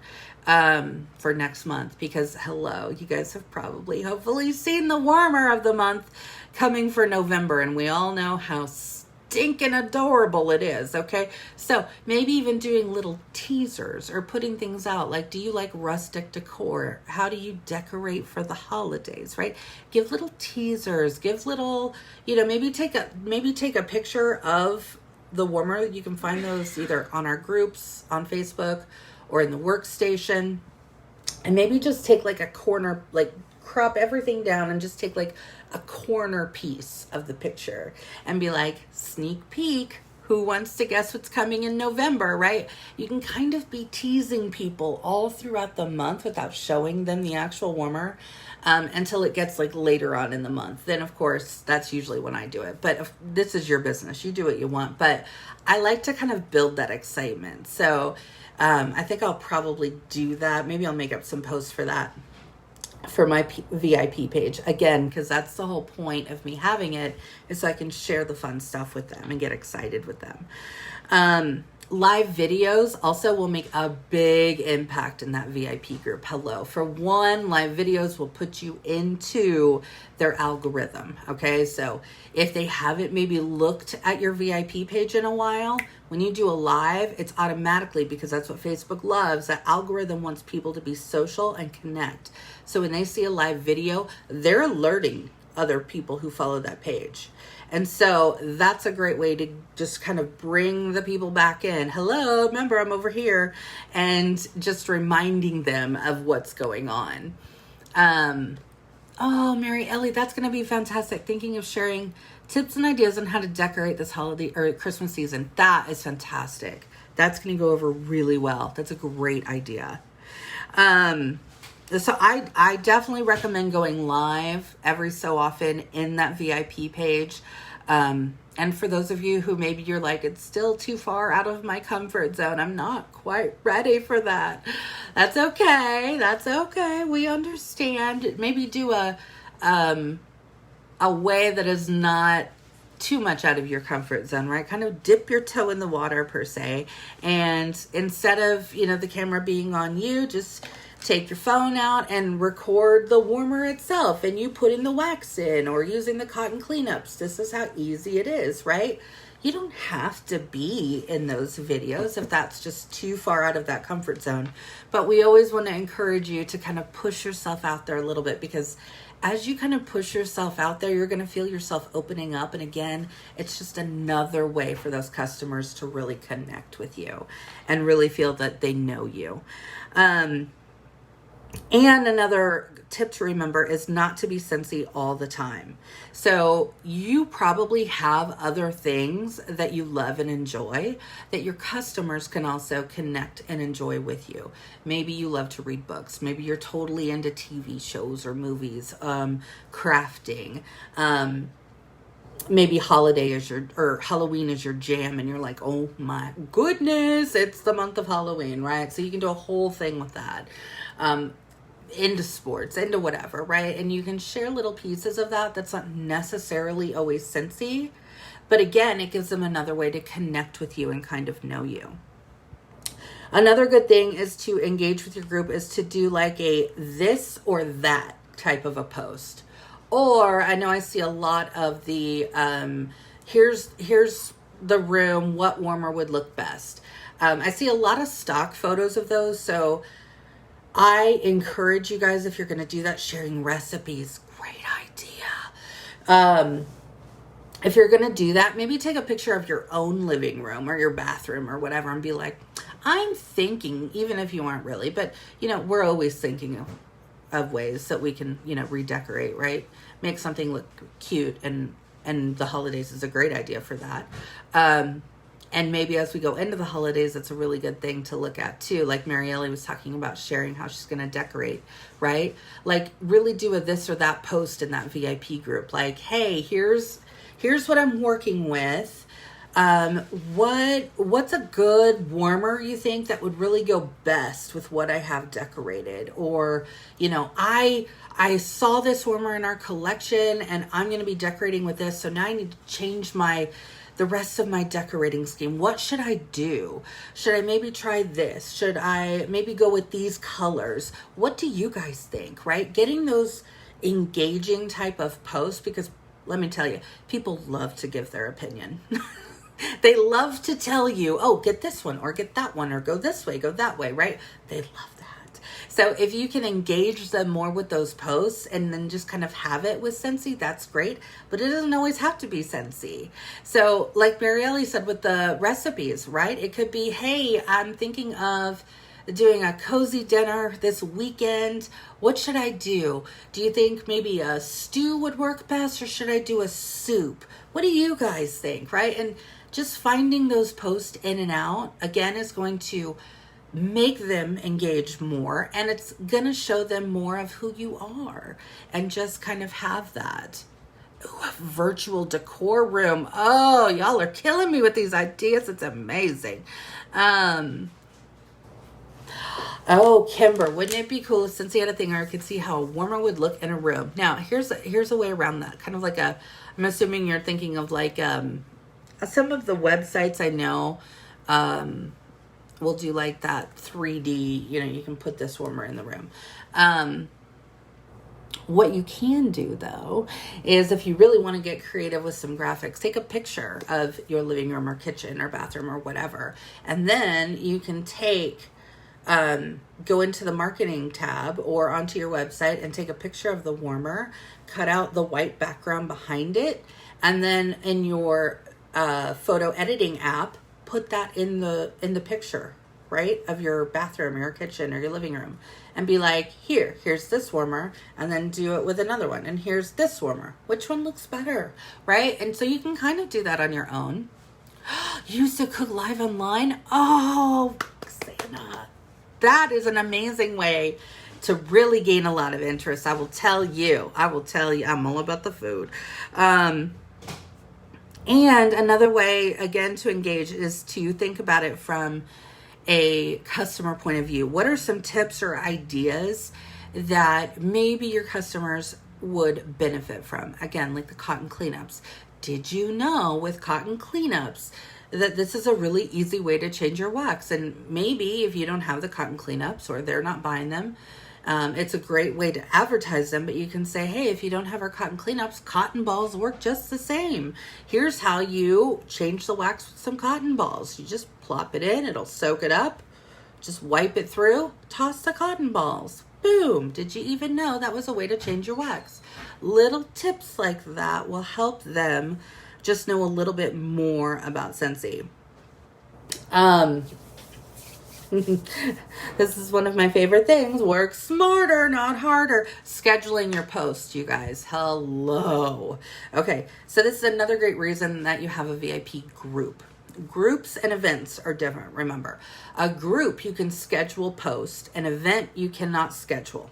for next month, because hello, you guys have hopefully seen the warmer of the month coming for November, and we all know how stinking adorable it is. Okay, so maybe even doing little teasers or putting things out like, do you like rustic decor? How do you decorate for the holidays, right? Give little teasers, give little, maybe take a picture of the warmer. You can find those either on our groups on Facebook or in the workstation, and maybe just take like a corner, like crop everything down and just take like a corner piece of the picture and be like, sneak peek, Who wants to guess what's coming in November, right? You can kind of be teasing people all throughout the month without showing them the actual warmer until it gets like later on in the month. Then, of course, that's usually when I do it. But if this is your business, you do what you want. But I like to kind of build that excitement. So I think I'll probably do that. Maybe I'll make up some posts for that for my VIP page again, because that's the whole point of me having it, is so I can share the fun stuff with them and get excited with them. Live videos also will make a big impact in that VIP group. Hello. For one, live videos will put you into their algorithm. Okay. So if they haven't maybe looked at your VIP page in a while, when you do a live, it's automatically, because that's what Facebook loves, that algorithm wants people to be social and connect. So when they see a live video, they're alerting other people who follow that page. And so that's a great way to just kind of bring the people back in. Hello, remember, I'm over here. And just reminding them of what's going on. Oh, Mary Ellie, that's going to be fantastic. Thinking of sharing tips and ideas on how to decorate this holiday or Christmas season. That is fantastic. That's going to go over really well. That's a great idea. So I definitely recommend going live every so often in that VIP page. And for those of you who maybe you're like, it's still too far out of my comfort zone, I'm not quite ready for that. That's okay. That's okay. We understand. Maybe do a way that is not too much out of your comfort zone, right? Kind of dip your toe in the water per se. And instead of, the camera being on you, just take your phone out and record the warmer itself, and you put in the wax in or using the cotton cleanups. This is how easy it is, right? You don't have to be in those videos if that's just too far out of that comfort zone. But we always want to encourage you to kind of push yourself out there a little bit, because as you kind of push yourself out there, you're going to feel yourself opening up. And again, it's just another way for those customers to really connect with you and really feel that they know you. And another tip to remember is not to be Scentsy all the time. So you probably have other things that you love and enjoy that your customers can also connect and enjoy with you. Maybe you love to read books. Maybe you're totally into TV shows or movies, crafting. Maybe holiday is or Halloween is your jam, and you're like, oh my goodness, it's the month of Halloween, right? So you can do a whole thing with that. Into sports, into whatever, right? And you can share little pieces of that. That's not necessarily always Scentsy, but again, it gives them another way to connect with you and kind of know you. Another good thing is to engage with your group is to do like a this or that type of a post. Or I know I see a lot of the here's the room, what warmer would look best. I see a lot of stock photos of those, so I encourage you guys, if you're going to do that, sharing recipes, great idea. If you're going to do that, maybe take a picture of your own living room or your bathroom or whatever and be like, I'm thinking, even if you aren't really, but we're always thinking of ways that we can, redecorate, right? Make something look cute, and the holidays is a great idea for that. And maybe as we go into the holidays, that's a really good thing to look at too. Like Marielle was talking about sharing how she's going to decorate, right? Like really do a this or that post in that VIP group. Like, hey, here's what I'm working with. What's a good warmer you think that would really go best with what I have decorated? Or, I saw this warmer in our collection and I'm going to be decorating with this. So now I need to change the rest of my decorating scheme. What should I do? Should I maybe try this? Should I maybe go with these colors? What do you guys think, right? Getting those engaging type of posts, because let me tell you, people love to give their opinion. They love to tell you, oh, get this one or get that one or go this way, go that way, right? They love that. So if you can engage them more with those posts and then just kind of have it with Scentsy, that's great. But it doesn't always have to be Scentsy. So like Marielle said with the recipes, right? It could be, hey, I'm thinking of doing a cozy dinner this weekend. What should I do? Do you think maybe a stew would work best, or should I do a soup? What do you guys think, right? And just finding those posts in and out, again, is going to make them engage more, and it's going to show them more of who you are, and just kind of have that. Ooh, a virtual decor room. Oh, y'all are killing me with these ideas. It's amazing. Oh, Kimber, wouldn't it be cool if Scentsy had a thing where I could see how a warmer would look in a room? Now, here's a way around that. Kind of like I'm assuming you're thinking of like some of the websites I know will do like that 3D, you can put this warmer in the room. What you can do, though, is if you really want to get creative with some graphics, take a picture of your living room or kitchen or bathroom or whatever. And then you can go into the marketing tab or onto your website and take a picture of the warmer, cut out the white background behind it, and then in your photo editing app, put that in the picture, right, of your bathroom or your kitchen or your living room, and be like, here's this warmer, and then do it with another one, and here's this warmer. Which one looks better, right? And so you can kind of do that on your own. Use to cook live online. Oh, Santa. That is an amazing way to really gain a lot of interest. I will tell you, I'm all about the food. And another way, again, to engage is to think about it from a customer point of view. What are some tips or ideas that maybe your customers would benefit from? Again, like the cotton cleanups. Did you know with cotton cleanups that this is a really easy way to change your wax? And maybe if you don't have the cotton cleanups or they're not buying them, it's a great way to advertise them, but you can say, hey, if you don't have our cotton cleanups, cotton balls work just the same. Here's how you change the wax with some cotton balls. You just plop it in, it'll soak it up, just wipe it through, toss the cotton balls. Boom. Did you even know that was a way to change your wax? Little tips like that will help them just know a little bit more about Scentsy. This is one of my favorite things. Work smarter, not harder. Scheduling your posts, you guys. Hello. Okay, so this is another great reason that you have a VIP group. Groups and events are different, remember. A group, you can schedule posts. An event, you cannot schedule.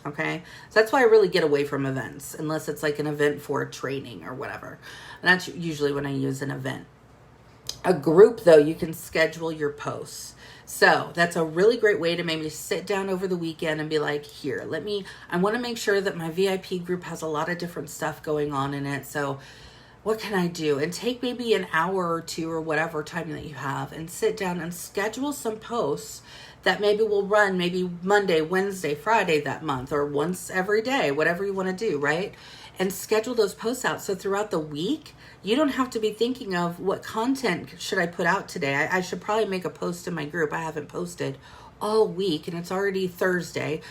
Okay, so that's why I really get away from events, unless it's like an event for a training or whatever. And that's usually when I use an event. A group, though, you can schedule your posts. So that's a really great way to maybe sit down over the weekend and be like, I want to make sure that my VIP group has a lot of different stuff going on in it. So what can I do? And take maybe an hour or two or whatever time that you have and sit down and schedule some posts that maybe will run maybe Monday, Wednesday, Friday that month, or once every day, whatever you want to do, right? And schedule those posts out. So throughout the week, you don't have to be thinking of what content should I put out today. I should probably make a post in my group. I haven't posted all week and it's already Thursday.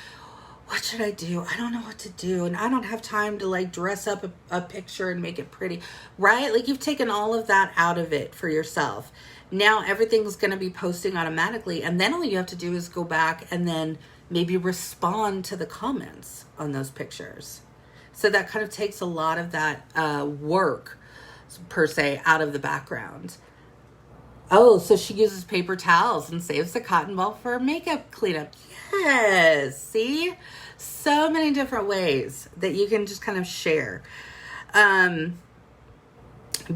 What should I do? I don't know what to do. And I don't have time to like dress up a picture and make it pretty, right? Like you've taken all of that out of it for yourself. Now everything's going to be posting automatically. And then all you have to do is go back and then maybe respond to the comments on those pictures. So that kind of takes a lot of that work, per se, out of the background. Oh, so she uses paper towels and saves the cotton ball for makeup cleanup. Yes, see? So many different ways that you can just kind of share.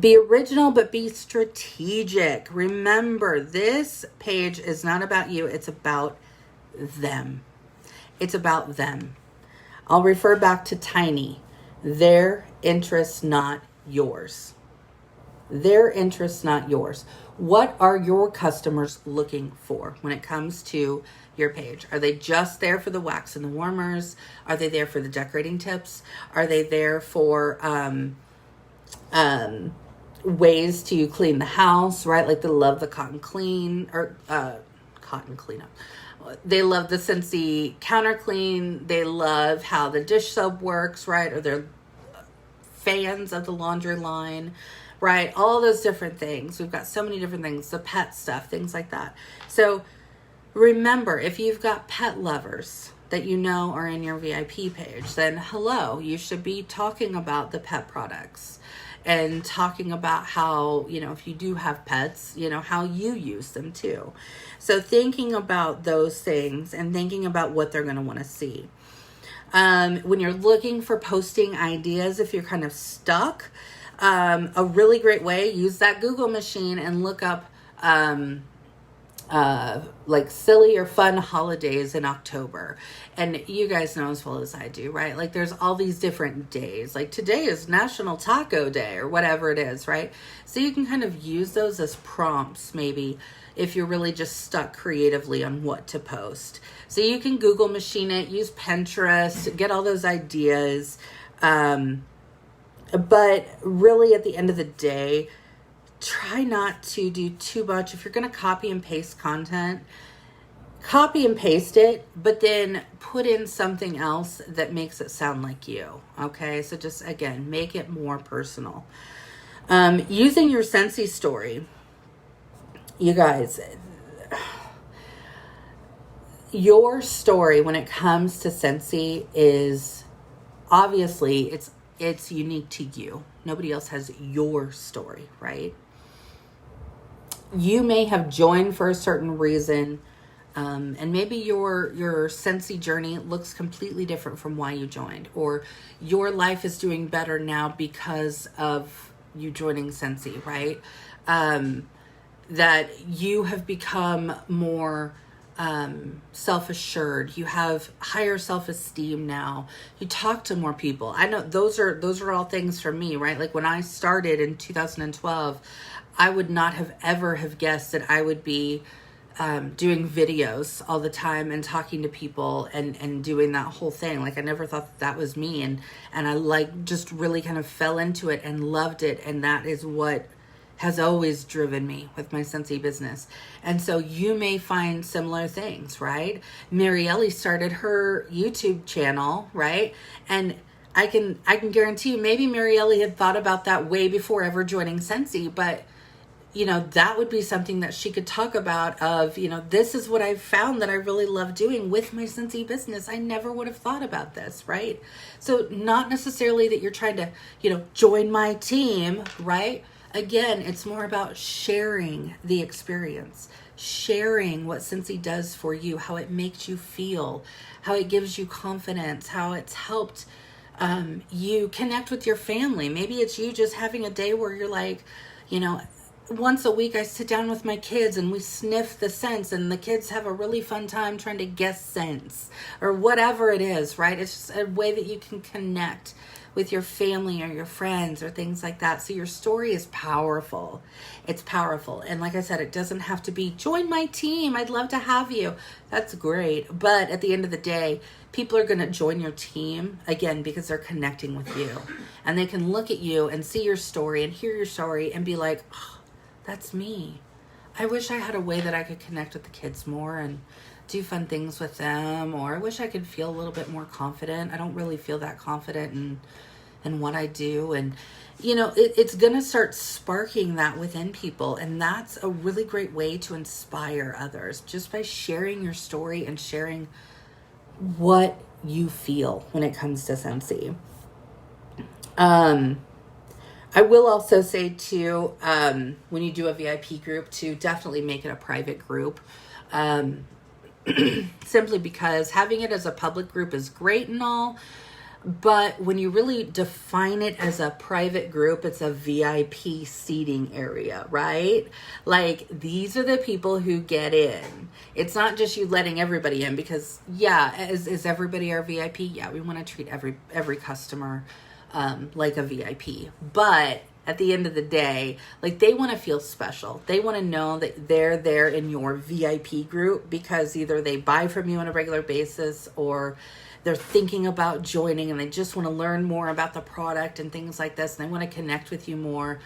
Be original, but be strategic. Remember, this page is not about you. It's about them. It's about them. I'll refer back to Tiny. Their interests, not yours. Their interests, not yours. What are your customers looking for when it comes to your page? Are they just there for the wax and the warmers? Are they there for the decorating tips? Are they there for ways to clean the house, right? Like they love the cotton cleanup. They love the Scentsy counter clean. They love how the dish soap works, right? Or they're fans of the laundry line, right? All those different things. We've got so many different things, the pet stuff, things like that. So Remember, if you've got pet lovers that you know are in your VIP page, then hello, you should be talking about the pet products and talking about how, if you do have pets, how you use them too. So thinking about those things and thinking about what they're going to want to see. When you're looking for posting ideas, if you're kind of stuck, a really great way, use that Google machine and look up like silly or fun holidays in October. And you guys know as well as I do, right? Like there's all these different days. Like today is National Taco Day or whatever it is, right? So you can kind of use those as prompts maybe if you're really just stuck creatively on what to post. So you can Google machine it, use Pinterest, get all those ideas. But really at the end of the day, try not to do too much. If you're going to copy and paste content, copy and paste it, but then put in something else that makes it sound like you. Okay, so just again, make it more personal. Using your Scentsy story, you guys, your story when it comes to Scentsy is obviously it's unique to you. Nobody else has your story, right? You may have joined for a certain reason, and maybe your Scentsy journey looks completely different from why you joined, or your life is doing better now because of you joining Scentsy, right? That you have become more self-assured, you have higher self-esteem now, you talk to more people. I know those are all things for me, right? Like when I started in 2012, I would not have ever have guessed that I would be doing videos all the time and talking to people and doing that whole thing. Like I never thought that was me, and I like just really kind of fell into it and loved it, and that is what has always driven me with my Scentsy business. And so you may find similar things, right? Marielle started her YouTube channel, right? And I can guarantee you, maybe Marielle had thought about that way before ever joining Scentsy, but that would be something that she could talk about of, this is what I've found that I really love doing with my Scentsy business. I never would have thought about this, right? So not necessarily that you're trying to, join my team, right? Again, it's more about sharing the experience, sharing what Scentsy does for you, how it makes you feel, how it gives you confidence, how it's helped you connect with your family. Maybe it's you just having a day where you're like, once a week I sit down with my kids and we sniff the scents, and the kids have a really fun time trying to guess scents or whatever it is, right? It's just a way that you can connect with your family or your friends or things like that. So your story is powerful. It's powerful. And like I said, it doesn't have to be, join my team, I'd love to have you. That's great. But at the end of the day, people are going to join your team, again, because they're connecting with you. And they can look at you and see your story and hear your story and be like, oh, that's me. I wish I had a way that I could connect with the kids more and do fun things with them, or I wish I could feel a little bit more confident. I don't really feel that confident in what I do. And, it's going to start sparking that within people. And that's a really great way to inspire others, just by sharing your story and sharing what you feel when it comes to Scentsy. I will also say too, when you do a VIP group, to definitely make it a private group. Simply because having it as a public group is great and all, but when you really define it as a private group, it's a VIP seating area, right? Like, these are the people who get in. It's not just you letting everybody in, because is everybody our VIP? Yeah, we want to treat every customer like a VIP, but at the end of the day, like, they want to feel special. They want to know that they're there in your VIP group because either they buy from you on a regular basis, or they're thinking about joining and they just want to learn more about the product and things like this, and they want to connect with you more.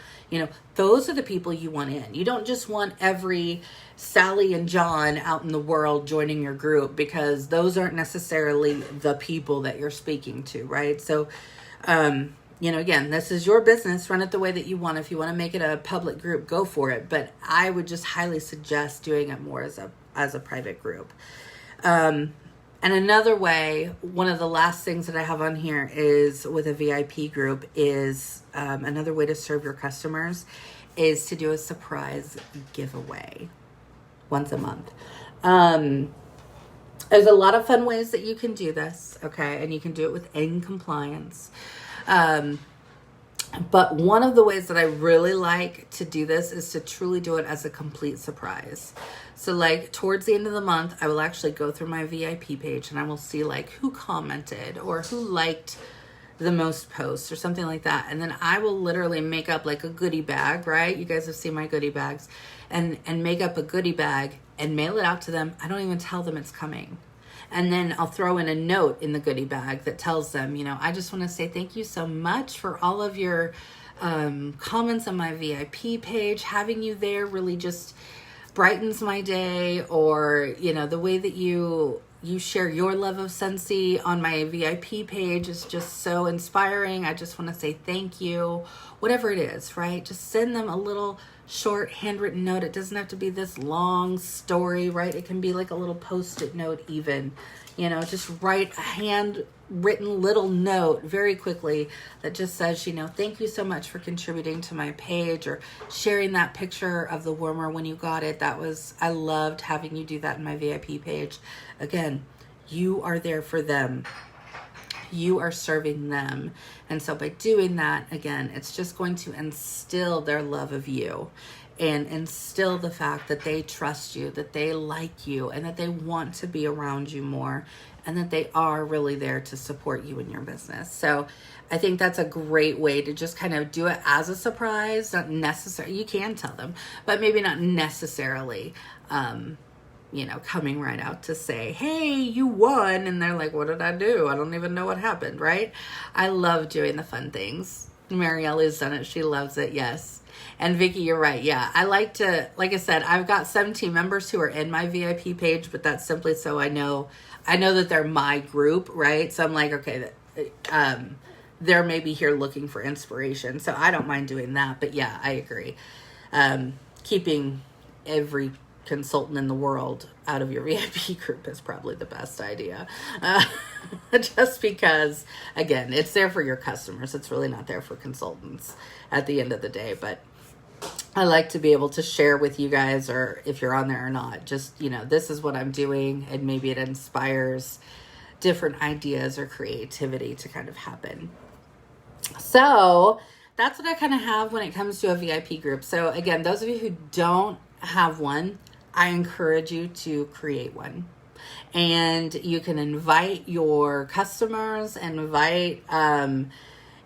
Those are the people you want in. You don't just want every Sally and John out in the world joining your group, because those aren't necessarily the people that you're speaking to, right? So, again, this is your business. Run it the way that you want. If you want to make it a public group, go for it. But I would just highly suggest doing it more as a as a private group. And another way, one of the last things that I have on here is with a VIP group is another way to serve your customers is to do a surprise giveaway once a month. There's a lot of fun ways that you can do this, okay? And you can do it within compliance. But one of the ways that I really like to do this is to truly do it as a complete surprise. So like towards the end of the month, I will actually go through my VIP page and I will see like who commented or who liked the most posts or something like that. And then I will literally make up like a goodie bag, right? You guys have seen my goodie bags, and make up a goodie bag and mail it out to them. I don't even tell them it's coming. And then I'll throw in a note in the goodie bag that tells them, you know, I just want to say thank you so much for all of your comments on my VIP page. Having you there really just brightens my day, or, you know, the way that you share your love of Scentsy on my VIP page is just so inspiring. I just want to say thank you. Whatever it is, right? Just send them a little short handwritten note. It doesn't have to be this long story, right? It can be like a little post-it note even. You know, just write a handwritten little note very quickly that just says, you know, thank you so much for contributing to my page, or sharing that picture of the warmer when you got it. I loved having you do that in my VIP page. Again, you are there for them. You are serving them. And so by doing that, again, it's just going to instill their love of you and instill the fact that they trust you, that they like you, and that they want to be around you more, and that they are really there to support you in your business. So I think that's a great way to just kind of do it as a surprise. Not necessarily, you can tell them, but maybe not necessarily, you know, coming right out to say, hey, you won. And they're like, what did I do? I don't even know what happened, right? I love doing the fun things. Marielle has done it. She loves it. Yes. And Vicky, you're right. Yeah. I like to, like I said, I've got 17 members who are in my VIP page, but that's simply so I know that they're my group, right? So I'm like, okay, they're maybe here looking for inspiration. So I don't mind doing that. But yeah, I agree. Keeping every consultant in the world out of your VIP group is probably the best idea. Just because, again, it's there for your customers. It's really not there for consultants at the end of the day. But I like to be able to share with you guys, or if you're on there or not, just, you know, this is what I'm doing, and maybe it inspires different ideas or creativity to kind of happen. So that's what I kind of have when it comes to a VIP group. So again, those of you who don't have one, I encourage you to create one. And you can invite your customers, and invite,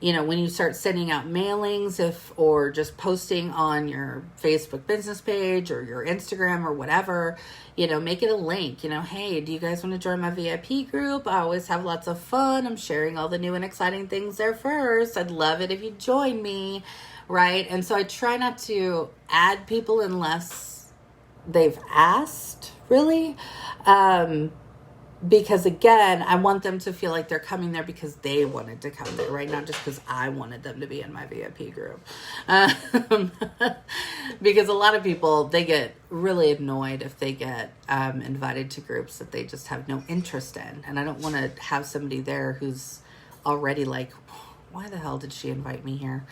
you know, when you start sending out mailings, or just posting on your Facebook business page or your Instagram or whatever, you know, make it a link, you know, hey, do you guys want to join my VIP group? I always have lots of fun. I'm sharing all the new and exciting things there first. I'd love it if you join me, right? And so I try not to add people unless they've asked, really, because again, I want them to feel like they're coming there because they wanted to come there, right? Not just because I wanted them to be in my VIP group. Because a lot of people, they get really annoyed if they get invited to groups that they just have no interest in. And I don't want to have somebody there who's already like, why the hell did she invite me here?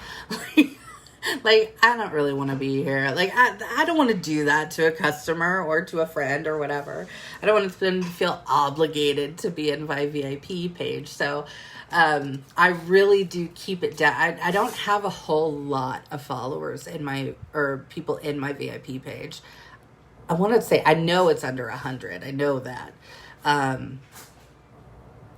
Like, I don't really want to be here. Like, I don't want to do that to a customer or to a friend or whatever. I don't want them to feel obligated to be in my VIP page. So I really do keep it down. I don't have a whole lot of followers or people in my VIP page. I want to say, I know it's under 100. I know that.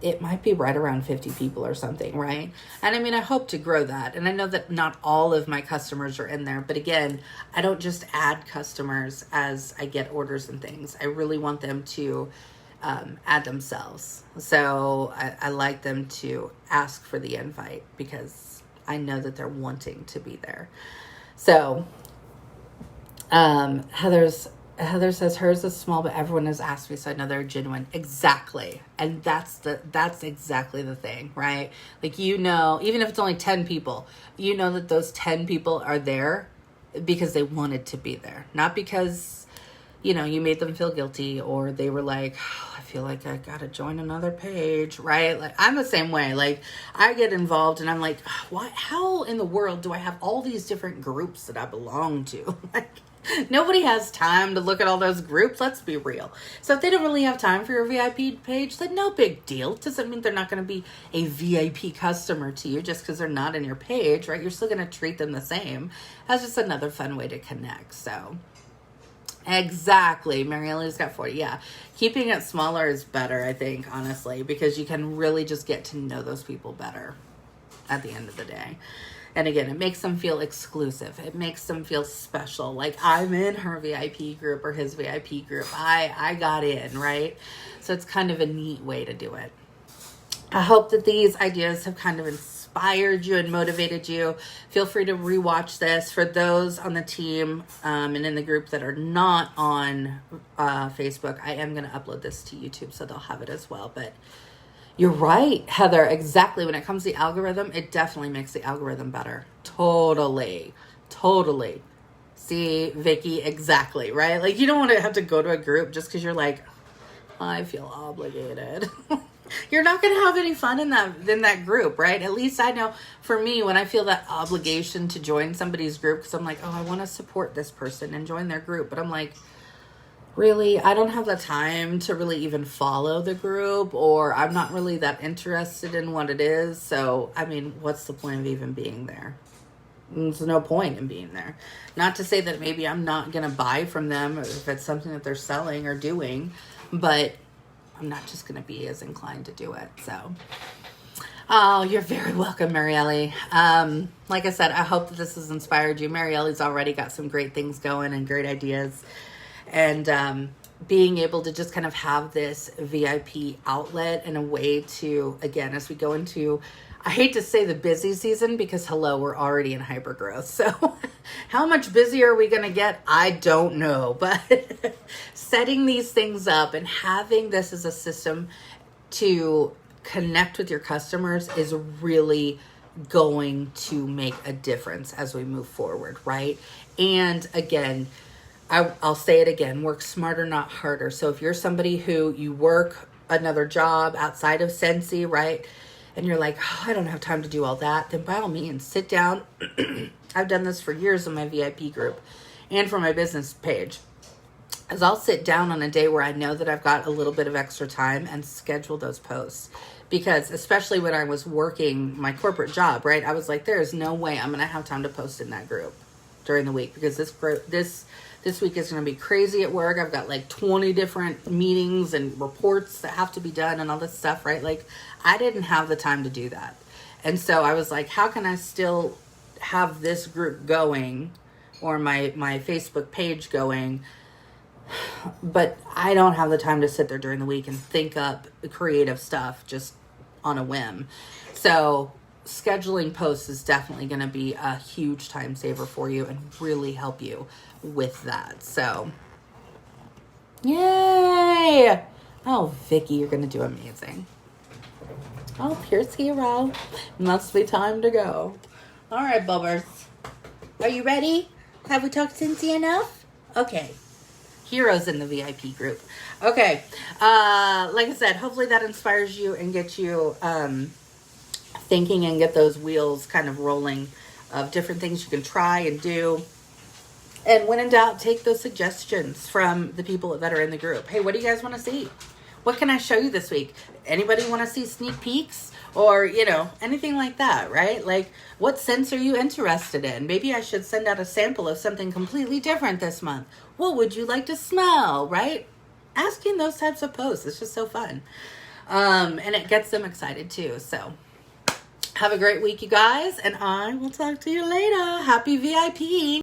It might be right around 50 people or something, right? And I mean, I hope to grow that. And I know that not all of my customers are in there. But again, I don't just add customers as I get orders and things. I really want them to add themselves. So I like them to ask for the invite because I know that they're wanting to be there. So Heather says hers is small, but everyone has asked me, so I know they're genuine. Exactly. And that's exactly the thing, right? Like, you know, even if it's only 10 people, you know that those 10 people are there because they wanted to be there. Not because, you made them feel guilty, or they were like, oh, I feel like I gotta join another page, right? Like, I'm the same way. Like, I get involved and I'm like, what? How in the world do I have all these different groups that I belong to? Like, nobody has time to look at all those groups. Let's be real. So if they don't really have time for your VIP page, then no big deal. Doesn't mean they're not going to be a VIP customer to you just because they're not in your page, right? You're still going to treat them the same. That's just another fun way to connect. So exactly. Mary Ellie's got 40. Yeah. Keeping it smaller is better, I think, honestly, because you can really just get to know those people better at the end of the day. And again, it makes them feel exclusive. It makes them feel special. Like, I'm in her VIP group or his VIP group. I got in, right? So it's kind of a neat way to do it. I hope that these ideas have kind of inspired you and motivated you. Feel free to rewatch this. For those on the team and in the group that are not on Facebook, I am going to upload this to YouTube, so they'll have it as well. But you're right, Heather. Exactly. When it comes to the algorithm, it definitely makes the algorithm better. Totally. See, Vicky, exactly, right? Like, you don't want to have to go to a group just because you're like, I feel obligated. You're not going to have any fun in that group, right? At least I know for me, when I feel that obligation to join somebody's group, because I'm like, oh, I want to support this person and join their group. But I'm like, really, I don't have the time to really even follow the group, or I'm not really that interested in what it is. So, I mean, what's the point of even being there? There's no point in being there. Not to say that maybe I'm not going to buy from them if it's something that they're selling or doing, but I'm not just going to be as inclined to do it. So, oh, you're very welcome, Marielle. Like I said, I hope that this has inspired you. Marielle's already got some great things going and great ideas. And being able to just kind of have this VIP outlet and a way to, again, as we go into, I hate to say the busy season, because hello, we're already in hypergrowth. So how much busier are we going to get? I don't know. But setting these things up and having this as a system to connect with your customers is really going to make a difference as we move forward, right? And again, I'll say it again, work smarter, not harder. So if you're somebody who you work another job outside of Scentsy, right? And you're like, oh, I don't have time to do all that. Then by all means, sit down. I've done this for years in my VIP group and for my business page. As I'll sit down on a day where I know that I've got a little bit of extra time and schedule those posts. Because especially when I was working my corporate job, right? I was like, there is no way I'm going to have time to post in that group during the week, because this week is going to be crazy at work. I've got like 20 different meetings and reports that have to be done and all this stuff, right? Like, I didn't have the time to do that. And so I was like, how can I still have this group going, or my Facebook page going, but I don't have the time to sit there during the week and think up creative stuff just on a whim. So scheduling posts is definitely going to be a huge time saver for you and really help you with that. So, yay! Oh, Vicky, you're going to do amazing. Oh, Pierce hero. Must be time to go. All right, bubbers. Are you ready? Have we talked Scentsy enough? Okay. Heroes in the VIP group. Okay. Like I said, hopefully that inspires you and gets you thinking and get those wheels kind of rolling of different things you can try and do. And when in doubt, take those suggestions from the people that are in the group. Hey, what do you guys want to see? What can I show you this week? Anybody want to see sneak peeks? Or, anything like that, right? Like, what scents are you interested in? Maybe I should send out a sample of something completely different this month. What would you like to smell, right? Asking those types of posts. It's just so fun. And it gets them excited too. So, have a great week, you guys. And I will talk to you later. Happy VIP.